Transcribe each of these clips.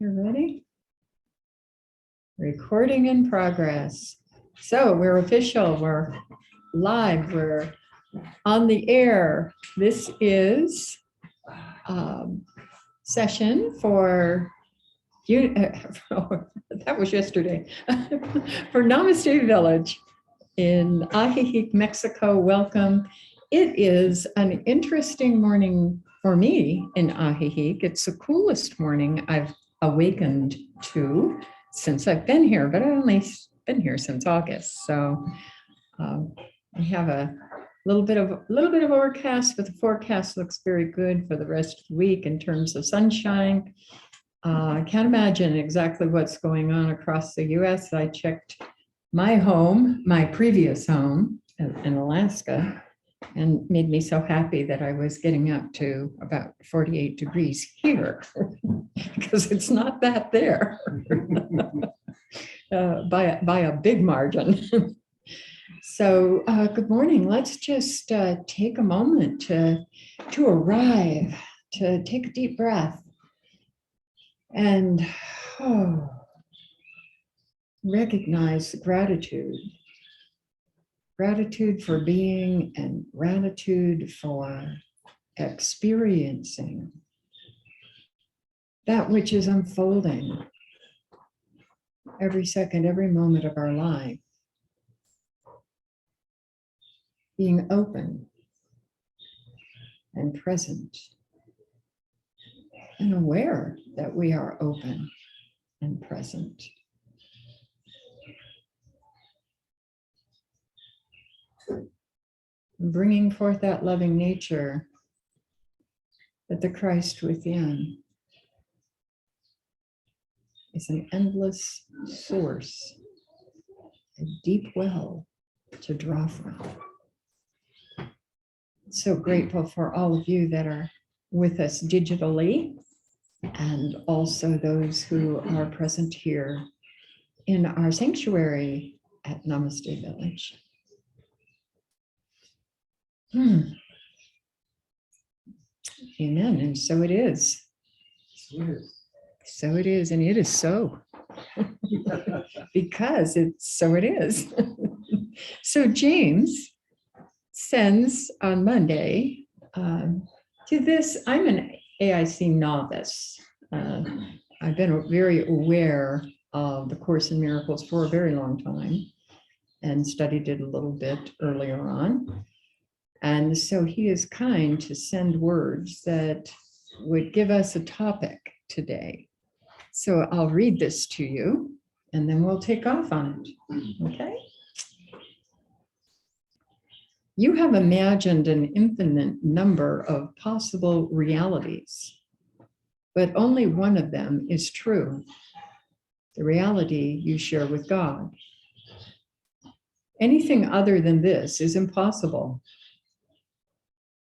You're ready? Recording in progress. So we're official, we're live, we're on the air. This is session for you. That was yesterday. For Namaste Village in Ajijic, Mexico. Welcome. It is an interesting morning for me in Ajijic. It's the coolest morning I've awakened to since I've been here, but I only been here since August. So we have a little bit of overcast, but the forecast looks very good for the rest of the week in terms of sunshine. I can't imagine exactly what's going on across the US. I checked my home, my previous home in Alaska, and made me so happy that I was getting up to about 48 degrees here because it's not that there by a big margin. So good morning. Let's just take a moment to arrive, to take a deep breath and recognize gratitude. Gratitude for being and gratitude for experiencing that which is unfolding every second, every moment of our life. Being open and present and aware that we are open and present. Bringing forth that loving nature that the Christ within is an endless source, a deep well to draw from. So grateful for all of you that are with us digitally and also those who are present here in our sanctuary at Namaste Village. Amen. And so it is. So it is, and it is so. Because it's so it is. So James sends on Monday to this. I'm an AIC novice. I've been very aware of the Course in Miracles for a very long time and studied it a little bit earlier on. And so he is kind to send words that would give us a topic today. So I'll read this to you and then we'll take off on it. Okay? You have imagined an infinite number of possible realities, but only one of them is true, the reality you share with God. Anything other than this is impossible.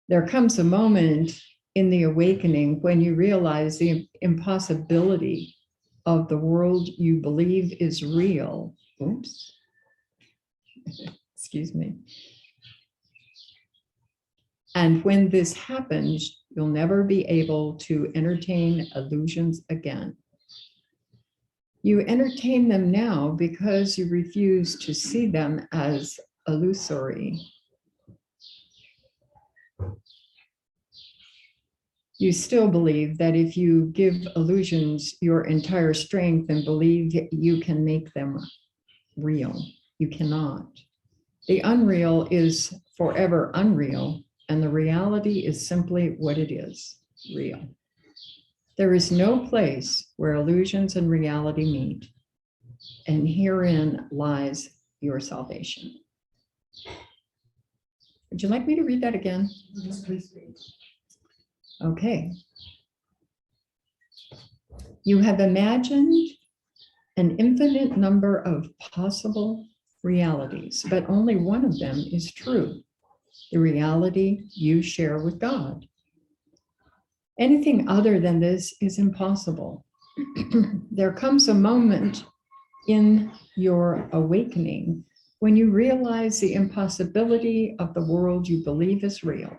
There comes a moment in the awakening when you realize the impossibility of the world you believe is real. Oops. Excuse me. And when this happens, you'll never be able to entertain illusions again. You entertain them now because you refuse to see them as illusory. You still believe that if you give illusions your entire strength and believe you can make them real, you cannot. The unreal is forever unreal, and the reality is simply what it is, real. There is no place where illusions and reality meet, and herein lies your salvation. Would you like me to read that again? Yes, please. Okay. You have imagined an infinite number of possible realities, but only one of them is true, the reality you share with God. Anything other than this is impossible. There comes a moment in your awakening when you realize the impossibility of the world you believe is real.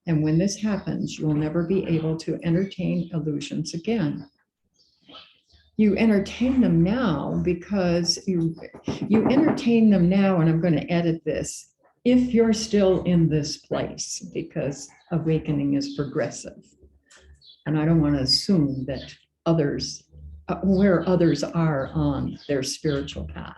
And when this happens, you will never be able to entertain illusions again. you entertain them now because you entertain them now, and I'm going to edit this, if you're still in this place, because awakening is progressive. And I don't want to assume that others, where others are on their spiritual path.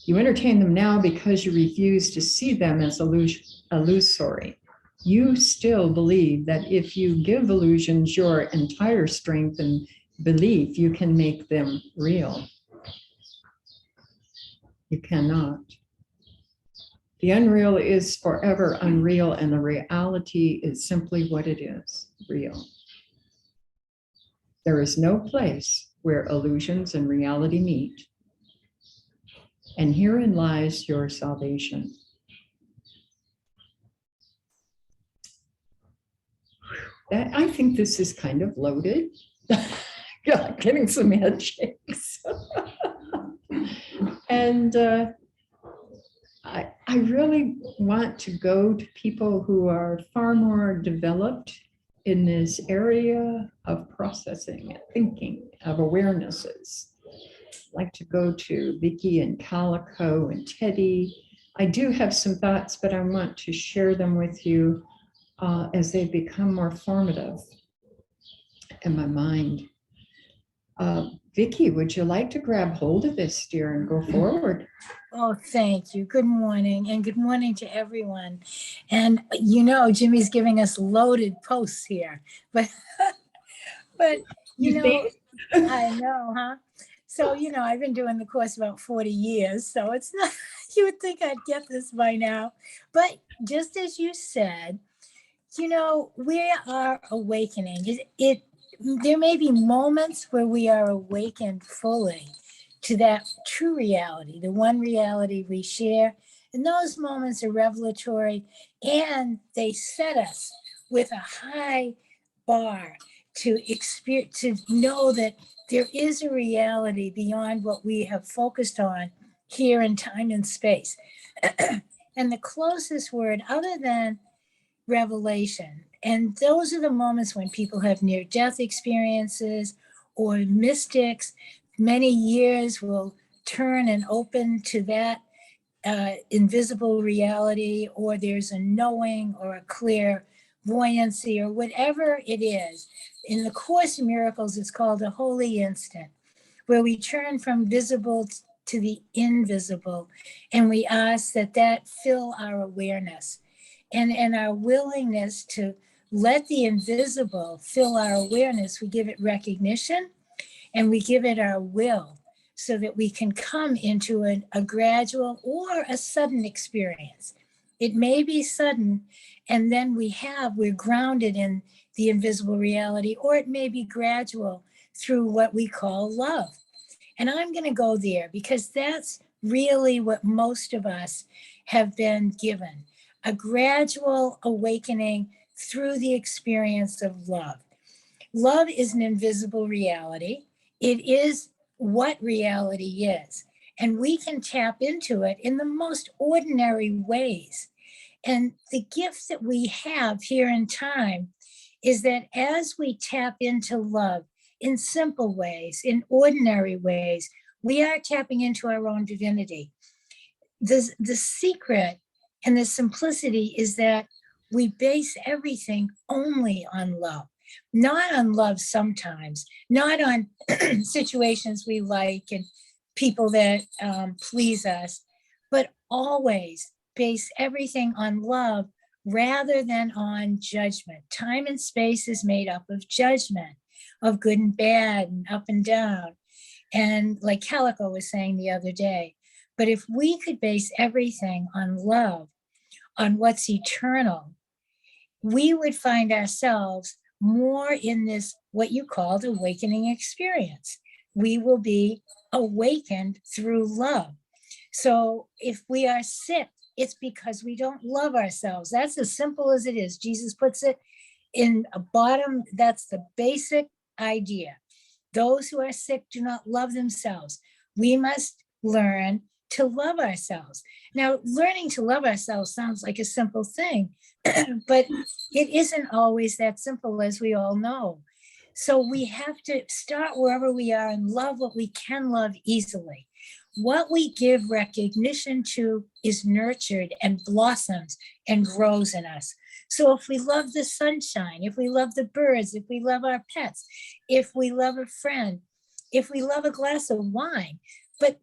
You entertain them now because you refuse to see them as illusory. You still believe that if you give illusions your entire strength and belief, you can make them real. You cannot. The unreal is forever unreal, and the reality is simply what it is, real. There is no place where illusions and reality meet. And herein lies your salvation. I think this is kind of loaded. Getting some head shakes. And I really want to go to people who are far more developed in this area of processing, thinking, of awarenesses. I'd like to go to Vicky and Calico and Teddy. I do have some thoughts, but I want to share them with you as they become more formative in my mind. Vicky, would you like to grab hold of this, dear, and go forward? Oh, thank you. Good morning, and good morning to everyone. And you know, Jimmy's giving us loaded posts here, but you know, I know, huh? So, you know, I've been doing the course about 40 years, so it's not, you would think I'd get this by now. But just as you said, you know, we are awakening. There may be moments where we are awakened fully to that true reality, the one reality we share. And those moments are revelatory, and they set us with a high bar to experience, to know that there is a reality beyond what we have focused on here in time and space. And the closest word, other than revelation, and those are the moments when people have near-death experiences or mystics, many years will turn and open to that invisible reality, or there's a knowing or a clairvoyancy or whatever it is. In the Course in Miracles, it's called a holy instant, where we turn from visible to the invisible, and we ask that fill our awareness and our willingness to let the invisible fill our awareness. We give it recognition and we give it our will, so that we can come into a gradual or a sudden experience. It may be sudden, and then we're grounded in the invisible reality, or it may be gradual through what we call love. And I'm going to go there because that's really what most of us have been given, a gradual awakening through the experience of love. Love is an invisible reality. It is what reality is, and we can tap into it in the most ordinary ways. And the gift that we have here in time is that as we tap into love in simple ways, in ordinary ways, we are tapping into our own divinity. The secret and the simplicity is that we base everything only on love. Not on love sometimes, not on situations we like and people that please us, but always base everything on love rather than on judgment. Time and space is made up of judgment, of good and bad and up and down. And like Calico was saying the other day, but if we could base everything on love, on what's eternal, we would find ourselves more in this, what you called awakening experience. We will be awakened through love. So if we are sick, it's because we don't love ourselves. That's as simple as it is. Jesus puts it in a bottom, that's the basic idea. Those who are sick do not love themselves. We must learn to love ourselves. Now, learning to love ourselves sounds like a simple thing, but it isn't always that simple, as we all know. So we have to start wherever we are and love what we can love easily. What we give recognition to is nurtured and blossoms and grows in us. So if we love the sunshine, if we love the birds, if we love our pets, if we love a friend, if we love a glass of wine, but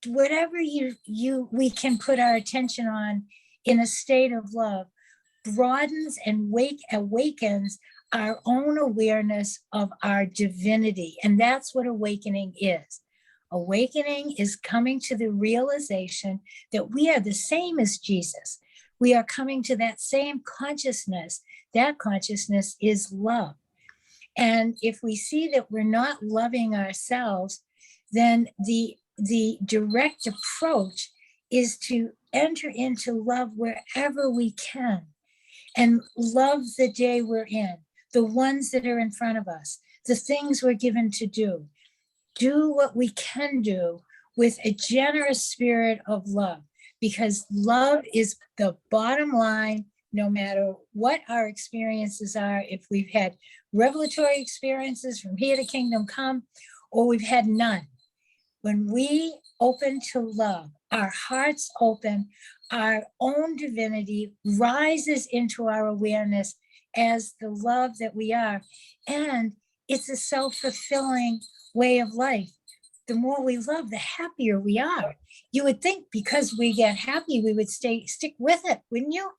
whatever we can put our attention on in a state of love broadens and awakens our own awareness of our divinity. And that's what awakening is. Awakening is coming to the realization that we are the same as Jesus. We are coming to that same consciousness. That consciousness is love. And if we see that we're not loving ourselves, then the direct approach is to enter into love wherever we can and love the day we're in, the ones that are in front of us, the things we're given to do. Do what we can do with a generous spirit of love, because love is the bottom line, no matter what our experiences are. If we've had revelatory experiences from here to kingdom come, or we've had none, when we open to love, our hearts open, our own divinity rises into our awareness as the love that we are. And it's a self-fulfilling way of life. The more we love, the happier we are. You would think because we get happy, we would stick with it, wouldn't you?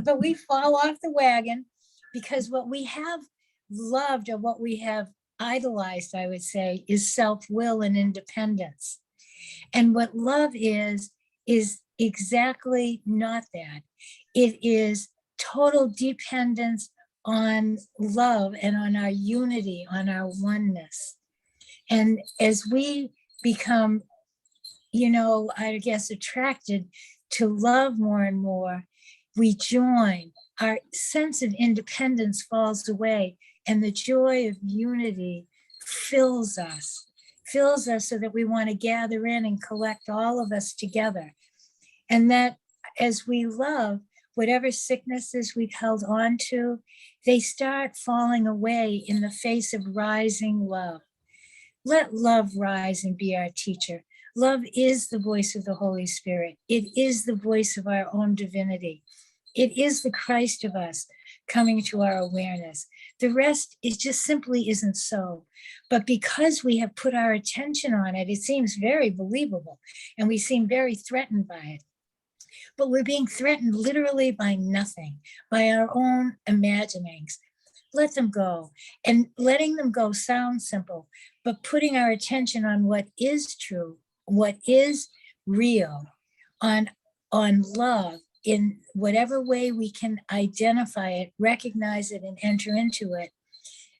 But we fall off the wagon because what we have loved, or what we have idolized, I would say, is self-will and independence. And what love is exactly not that. It is total dependence on love and on our unity, on our oneness. And as we become, I guess, attracted to love more and more, we join. Our sense of independence falls away, and the joy of unity fills us so that we want to gather in and collect all of us together. And that as we love, whatever sicknesses we've held on to, they start falling away in the face of rising love. Let love rise and be our teacher. Love is the voice of the Holy Spirit. It is the voice of our own divinity. It is the Christ of us coming to our awareness. The rest is just simply isn't so. But because we have put our attention on it, it seems very believable, and we seem very threatened by it. But we're being threatened literally by nothing, by our own imaginings. Let them go. And letting them go sounds simple, but putting our attention on what is true, what is real, on love, in whatever way we can identify it, recognize it, and enter into it,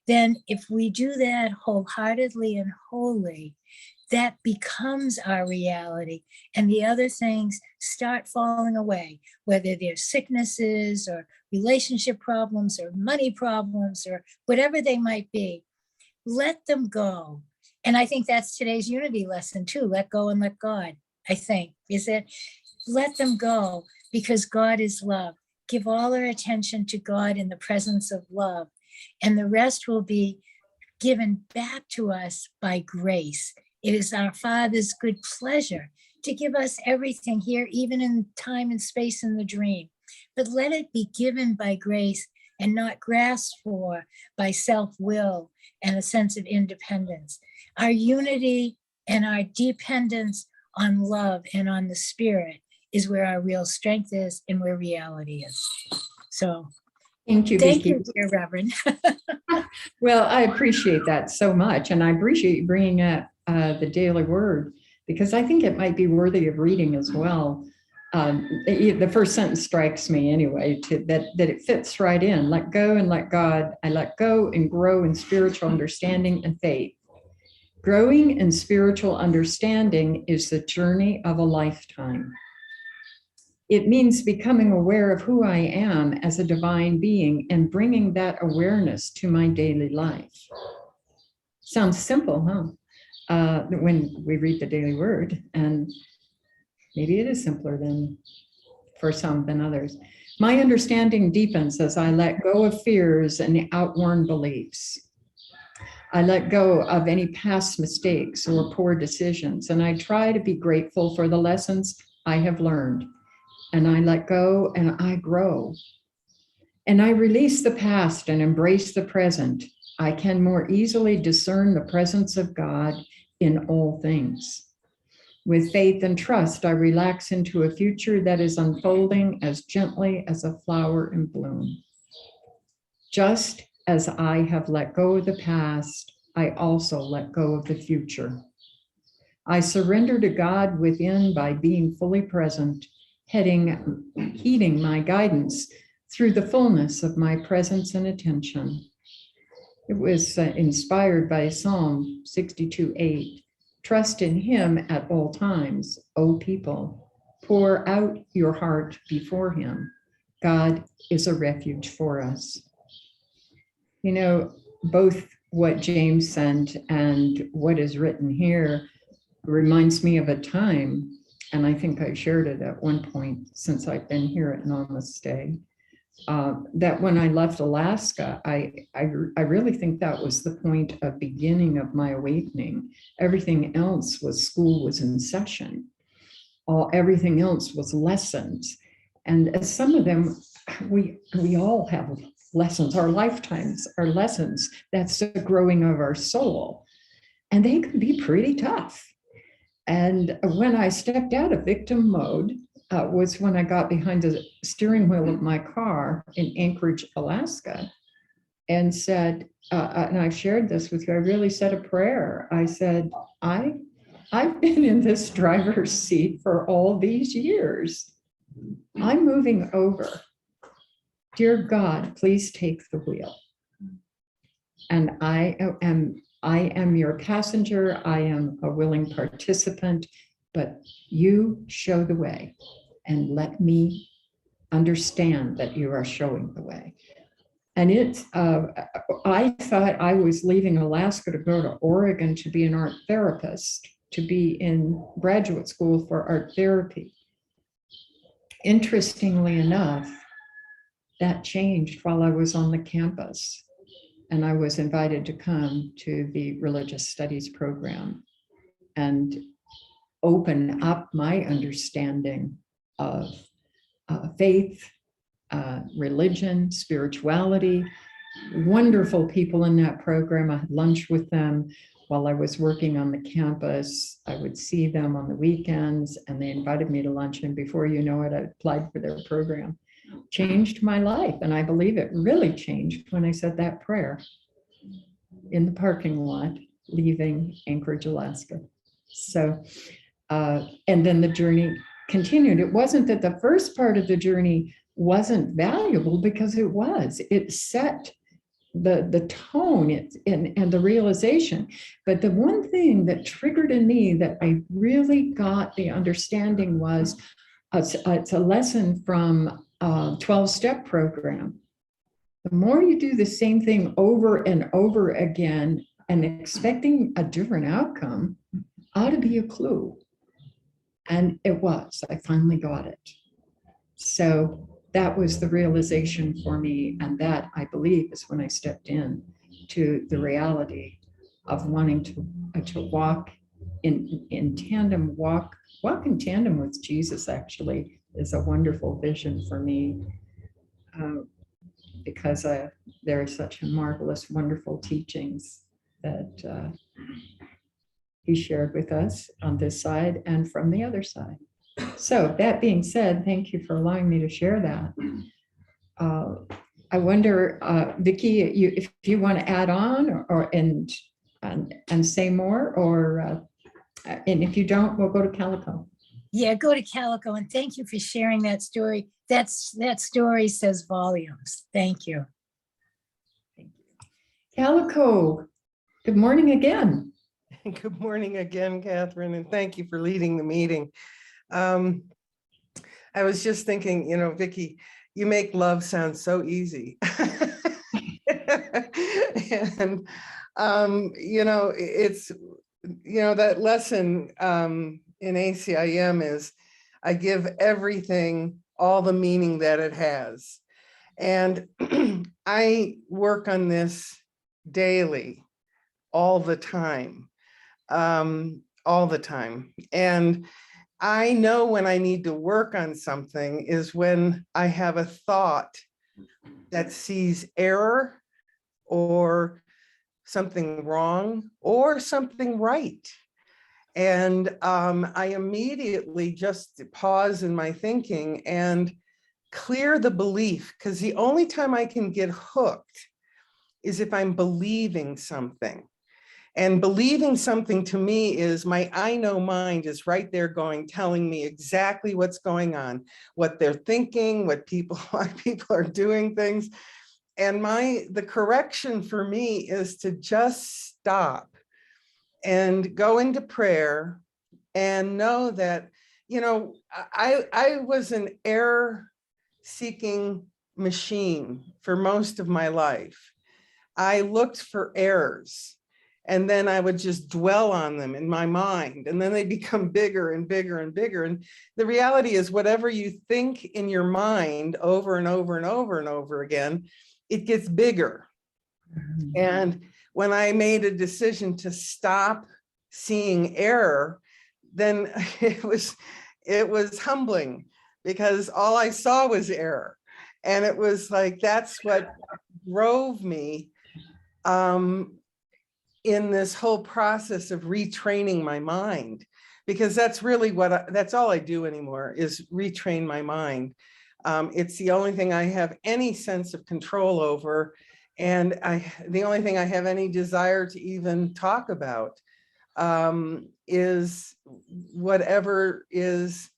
then if we do that wholeheartedly and wholly, that becomes our reality. And the other things start falling away, whether they're sicknesses or relationship problems or money problems or whatever they might be. Let them go. And I think that's today's unity lesson too. Let go and let God, I think, is it? Let them go, because God is love. Give all our attention to God in the presence of love, and the rest will be given back to us by grace. It is our Father's good pleasure to give us everything here, even in time and space in the dream. But let it be given by grace and not grasped for by self-will and a sense of independence. Our unity and our dependence on love and on the Spirit is where our real strength is and where reality is. So Thank you, thank Vicky. you, dear Reverend. Well, I appreciate that so much. And I appreciate you bringing up the daily word, because I think it might be worthy of reading as well. The first sentence strikes me anyway, that it fits right in. Let go and let God. I let go and grow in spiritual understanding and faith. Growing in spiritual understanding is the journey of a lifetime. It means becoming aware of who I am as a divine being and bringing that awareness to my daily life. Sounds simple, huh? When we read the daily word, and maybe it is simpler for some than others. My understanding deepens as I let go of fears and outworn beliefs. I let go of any past mistakes or poor decisions, and I try to be grateful for the lessons I have learned. And I let go and I grow. And I release the past and embrace the present. I can more easily discern the presence of God in all things. With faith and trust, I relax into a future that is unfolding as gently as a flower in bloom. Just as I have let go of the past, I also let go of the future. I surrender to God within by being fully present, heeding my guidance through the fullness of my presence and attention. It was inspired by Psalm 62:8. Trust in him at all times, O people. Pour out your heart before him. God is a refuge for us. You know, both what James sent and what is written here reminds me of a time, and I think I shared it at one point since I've been here at Namaste, that when I left Alaska, I really think that was the point of beginning of my awakening. Everything else was school was in session. Everything else was lessons. And some of them, we all have lessons, our lifetimes are lessons. That's the growing of our soul. And they can be pretty tough. And when I stepped out of victim mode, was when I got behind the steering wheel of my car in Anchorage, Alaska, and said, and I shared this with you, I really said a prayer. I said, I've been in this driver's seat for all these years. I'm moving over. Dear God, please take the wheel. And I am your passenger. I am a willing participant, but you show the way and let me understand that you are showing the way. And I thought I was leaving Alaska to go to Oregon to be an art therapist, to be in graduate school for art therapy. Interestingly enough, that changed while I was on the campus. And I was invited to come to the religious studies program and open up my understanding of faith, religion, spirituality. Wonderful people in that program. I had lunch with them while I was working on the campus. I would see them on the weekends, and they invited me to lunch. And before you know it, I applied for their program. Changed my life. And I believe it really changed when I said that prayer in the parking lot, leaving Anchorage, Alaska. So, and then the journey continued. It wasn't that the first part of the journey wasn't valuable, because it set the tone and the realization. But the one thing that triggered in me that I really got the understanding was it's a lesson from 12-step program. The more you do the same thing over and over again and expecting a different outcome ought to be a clue. And it was. I finally got it. So that was the realization for me. And that, I believe, is when I stepped in to the reality of wanting to walk in tandem, walk in tandem with Jesus, actually, is a wonderful vision for me, because there are such marvelous, wonderful teachings that he shared with us on this side and from the other side. So that being said, thank you for allowing me to share that. I wonder, Vicki, if you want to add on and say more, or and if you don't, we'll go to Calico. Yeah, go to Calico, and thank you for sharing that story. That story says volumes. Thank you. Thank you. Calico, good morning again. Good morning again, Catherine, and thank you for leading the meeting. I was just thinking, Vicki, you make love sound so easy. And, it's, that lesson in ACIM is I give everything all the meaning that it has. And I work on this daily. all the time. All the time. And I know when I need to work on something is when I have a thought that sees error or something wrong or something right. And I immediately just pause in my thinking and clear the belief, because the only time I can get hooked is if I'm believing something. And believing something to me is my I know mind is right there going, telling me exactly what's going on, what they're thinking, why people are doing things. And the correction for me is to just stop and go into prayer and know that, I was an error seeking machine for most of my life. I looked for errors. And then I would just dwell on them in my mind. And then they become bigger and bigger and bigger. And the reality is, whatever you think in your mind over and over and over and over again, it gets bigger. And when I made a decision to stop seeing error, then it was humbling, because all I saw was error. And it was like, that's what drove me in this whole process of retraining my mind, because that's really that's all I do anymore is retrain my mind. It's the only thing I have any sense of control over. And the only thing I have any desire to even talk about is whatever is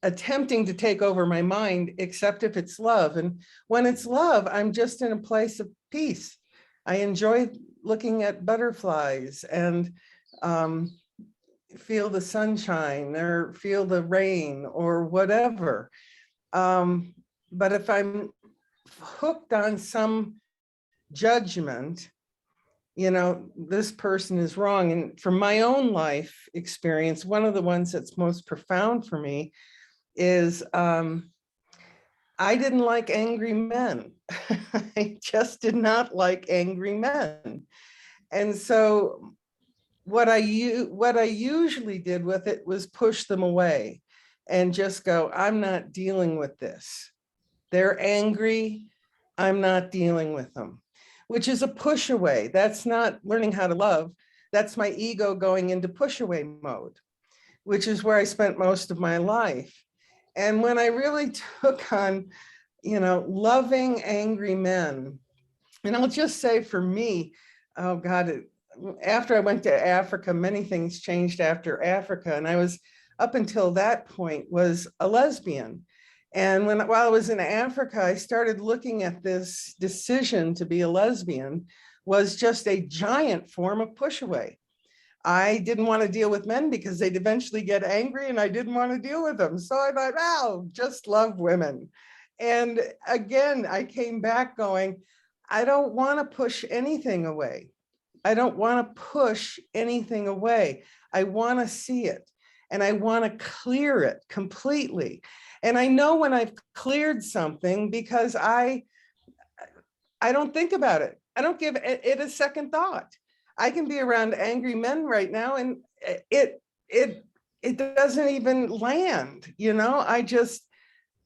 attempting to take over my mind, except if it's love. And when it's love, I'm just in a place of peace. I enjoy looking at butterflies and feel the sunshine or feel the rain or whatever. But if I'm hooked on some judgment, this person is wrong. And from my own life experience, one of the ones that's most profound for me is I didn't like angry men. I just did not like angry men. And so what I usually did with it was push them away and just go, I'm not dealing with this. They're angry. I'm not dealing with them, which is a push away. That's not learning how to love. That's my ego going into push away mode, which is where I spent most of my life. And when I really took on, loving angry men, and I'll just say for me, oh God, after I went to Africa, many things changed after Africa. And I was, up until that point, was a lesbian. And while I was in Africa, I started looking at this decision to be a lesbian was just a giant form of push away. I didn't want to deal with men because they'd eventually get angry and I didn't want to deal with them. So I thought, oh, just love women. And again, I came back going, I don't want to push anything away. I don't want to push anything away. I want to see it and I want to clear it completely. And I know when I've cleared something because I don't think about it. I don't give it a second thought. I can be around angry men right now and it doesn't even land,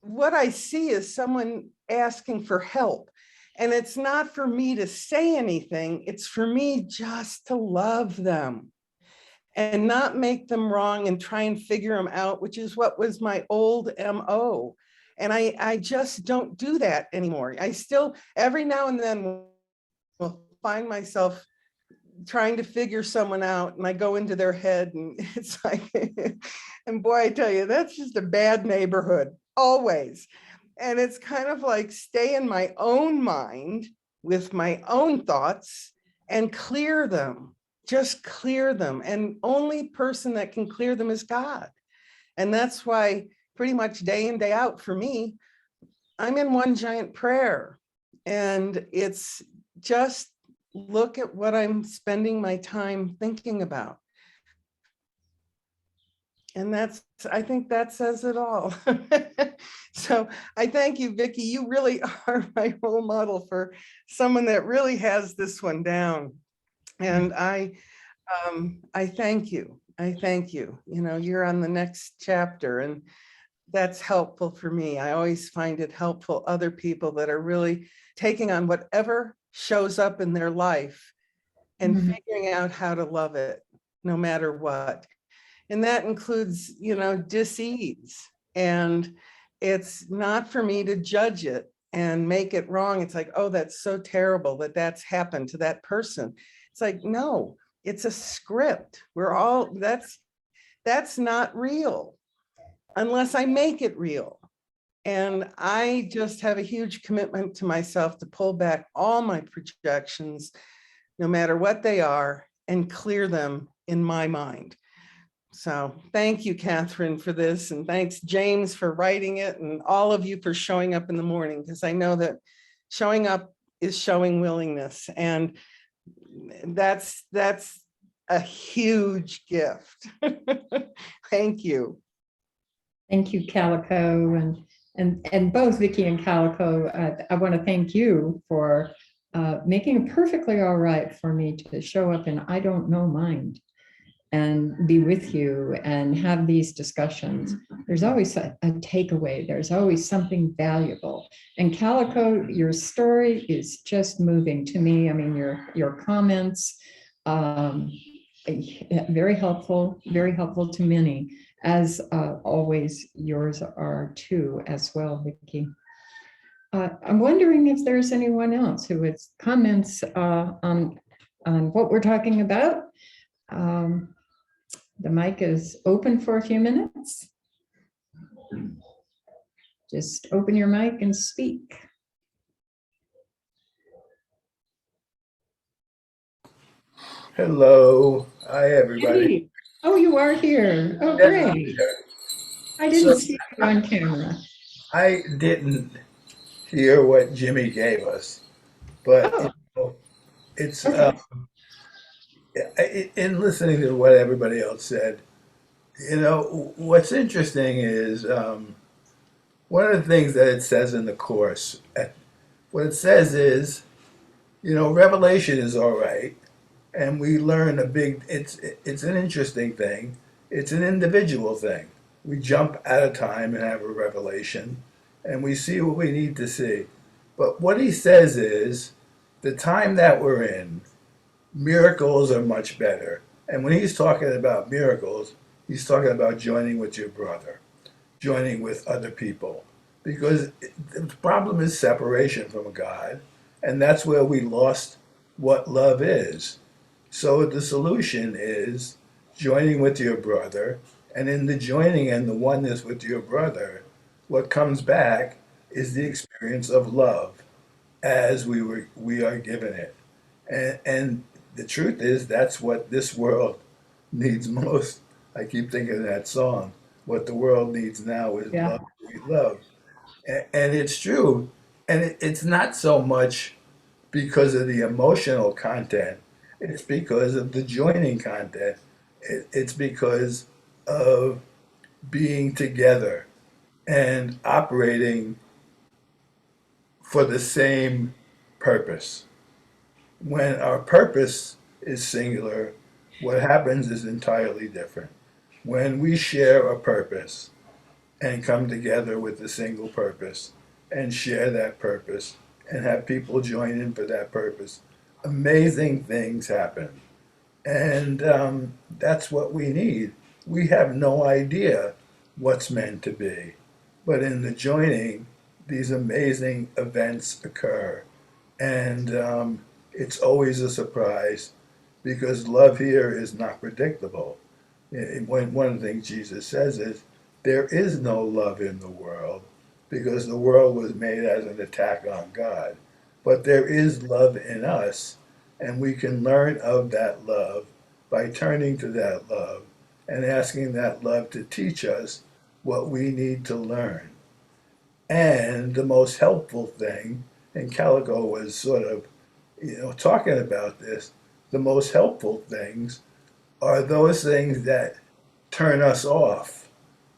what I see is someone asking for help. And it's not for me to say anything. It's for me just to love them and not make them wrong and try and figure them out, which is what was my old MO. And I just don't do that anymore. I still, every now and then, will find myself trying to figure someone out and I go into their head and it's like, and boy, I tell you, that's just a bad neighborhood, always. And it's kind of like stay in my own mind with my own thoughts and clear them, just clear them. And only person that can clear them is God. And that's why pretty much day in, day out for me, I'm in one giant prayer. And it's just look at what I'm spending my time thinking about. And I think that says it all. So I thank you, Vicki. You really are my role model for someone that really has this one down. And I thank you. I thank you. You know, you're on the next chapter, and that's helpful for me. I always find it helpful other people that are really taking on whatever shows up in their life and Mhm. figuring out how to love it no matter what. And that includes, you know, dis-ease. And it's not for me to judge it and make it wrong. It's like, oh, that's so terrible that that's happened to that person. It's like, no, it's a script. That's not real unless I make it real. And I just have a huge commitment to myself to pull back all my projections, no matter what they are, and clear them in my mind. So thank you, Catherine, for this. And thanks, James, for writing it, and all of you for showing up in the morning, because I know that showing up is showing willingness. And that's a huge gift. Thank you. Thank you, Calico, and both Vicky and Calico. I want to thank you for making it perfectly all right for me to show up in I don't know mind and be with you and have these discussions. There's always a takeaway. There's always something valuable. And Calico, your story is just moving to me. I mean, your comments, very helpful to many, as always yours are too as well, Vicky. I'm wondering if there's anyone else who has comments on what we're talking about. The mic is open for a few minutes. Just open your mic and speak. Hello. Hi, everybody. Hey. Oh, you are here. Oh, great. I didn't see you on camera. I didn't hear what Jimmy gave us, but Oh, it's okay. in listening to what everybody else said. What's interesting is one of the things that it says in the course. What it says is, revelation is all right, and we learn a big. It's an interesting thing. It's an individual thing. We jump at a time and have a revelation, and we see what we need to see. But what he says is, the time that we're in, miracles are much better. And when he's talking about miracles, he's talking about joining with your brother, joining with other people. Because the problem is separation from God, and that's where we lost what love is. So the solution is joining with your brother, and in the joining and the oneness with your brother, what comes back is the experience of love as we are given it. And the truth is that's what this world needs most. I keep thinking of that song. What the world needs now is Yeah. love, sweet love. And it's true. And it's not so much because of the emotional content. It's because of the joining content. It's because of being together and operating for the same purpose. When our purpose is singular, what happens is entirely different. When we share a purpose and come together with a single purpose and share that purpose and have people join in for that purpose, amazing things happen. And that's what we need. We have no idea what's meant to be. But in the joining, these amazing events occur. And it's always a surprise because love here is not predictable. One of the things Jesus says is, there is no love in the world because the world was made as an attack on God. But there is love in us, and we can learn of that love by turning to that love and asking that love to teach us what we need to learn. And the most helpful thing, and Calico was sort of, talking about this, the most helpful things are those things that turn us off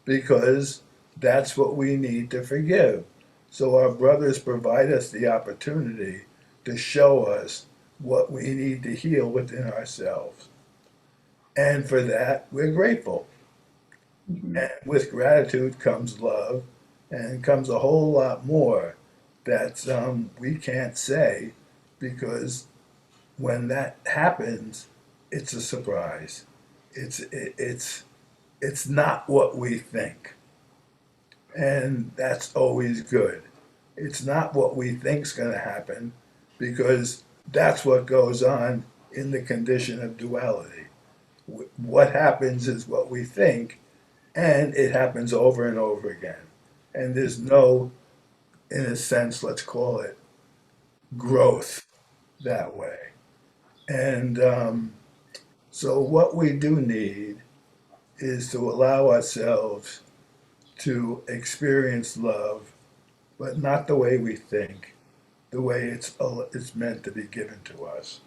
because that's what we need to forgive. So our brothers provide us the opportunity to show us what we need to heal within ourselves. And for that, we're grateful. Mhm. And with gratitude comes love, and comes a whole lot more that we can't say, because when that happens, it's a surprise. It's not what we think, and that's always good. It's not what we think's going to happen, because that's what goes on in the condition of duality. What happens is what we think, and it happens over and over again. And there's no, in a sense, let's call it growth that way. And so, what we do need is to allow ourselves to experience love, but not the way we think, the way it's meant to be given to us.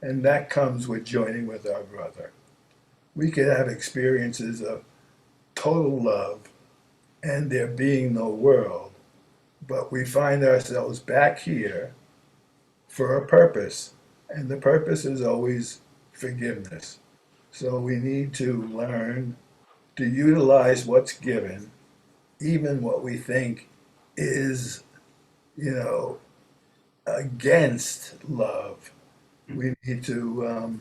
And that comes with joining with our brother. We could have experiences of total love and there being no world, but we find ourselves back here for a purpose, and the purpose is always forgiveness. So we need to learn to utilize what's given, even what we think is, you know, against love. We need to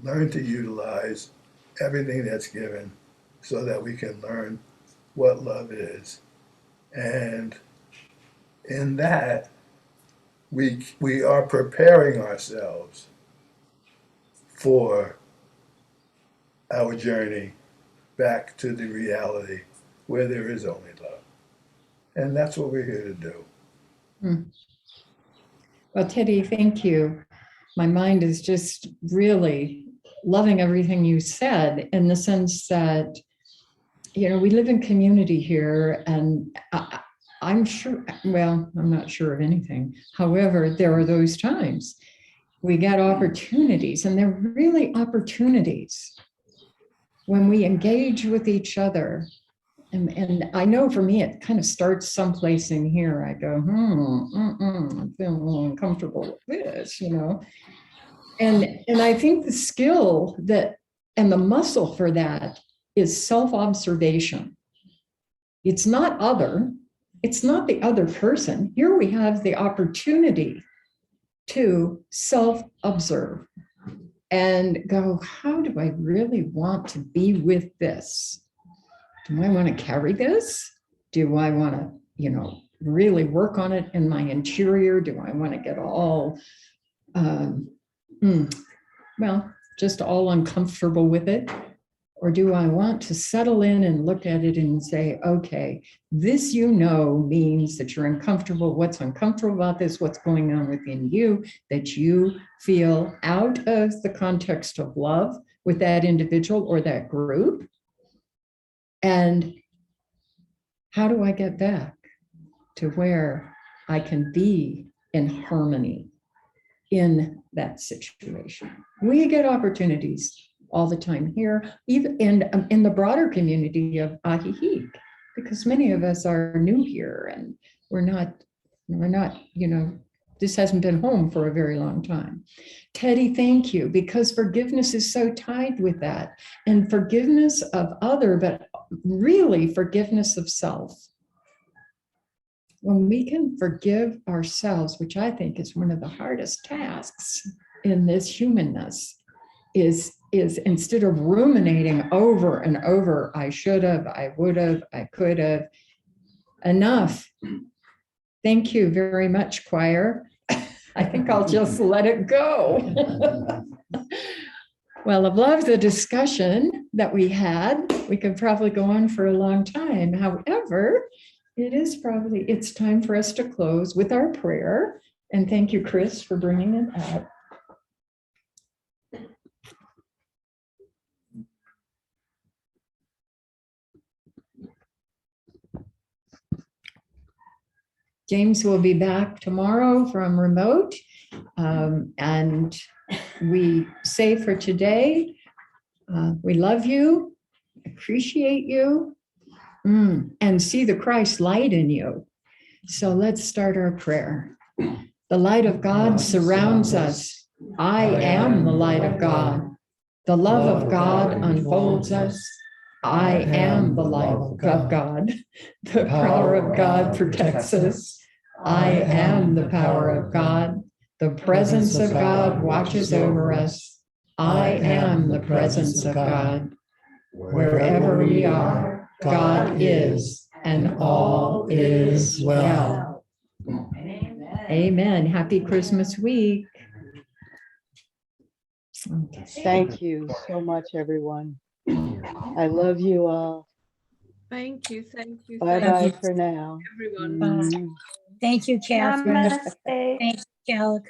learn to utilize everything that's given so that we can learn what love is. And in that, we are preparing ourselves for our journey back to the reality where there is only love. And that's what we're here to do. Hmm. Well, Teddy, thank you. My mind is just really loving everything you said, in the sense that, you know, we live in community here, and I'm sure, well, I'm not sure of anything. However, there are those times we get opportunities, and they're really opportunities when we engage with each other. And I know for me, it kind of starts someplace in here. I go, I'm feeling a little uncomfortable with this, you know. And I think the skill that and the muscle for that is self-observation. It's not other, it's not the other person. Here we have the opportunity to self-observe and go, how do I really want to be with this? Do I want to carry this? Do I want to, you know, really work on it in my interior? Do I want to get all, just all uncomfortable with it? Or do I want to settle in and look at it and say, okay, this, you know, means that you're uncomfortable. What's uncomfortable about this? What's going on within you that you feel out of the context of love with that individual or that group? And how do I get back to where I can be in harmony in that situation? We get opportunities all the time here, even in the broader community of Ahihik, because many of us are new here and we're not, you know, this hasn't been home for a very long time. Teddy, thank you, because forgiveness is so tied with that, and forgiveness of other, but really forgiveness of self. When we can forgive ourselves, which I think is one of the hardest tasks in this humanness, is instead of ruminating over and over, I should have, I would have, I could have, enough. Thank you very much, choir. I think I'll just let it go. Well, I've loved the discussion that we had. We could probably go on for a long time. However, it's time for us to close with our prayer. And thank you, Chris, for bringing it up. James will be back tomorrow from remote. And we say for today, we love you, appreciate you, and see the Christ light in you. So let's start our prayer. The light of God surrounds us I am the light of God. The love of God unfolds us. I am the light of God. The power of God protects us. I am the power of God. The presence of God watches over us. I am the presence of God. Wherever we are, God is, and all is well. Amen. Happy Christmas week. Okay. Thank you so much, everyone. I love you all. Thank you. Thank you. Bye-bye you. for now. everyone. Bye. Thank you, Catherine. Namaste. Thank you, Calico.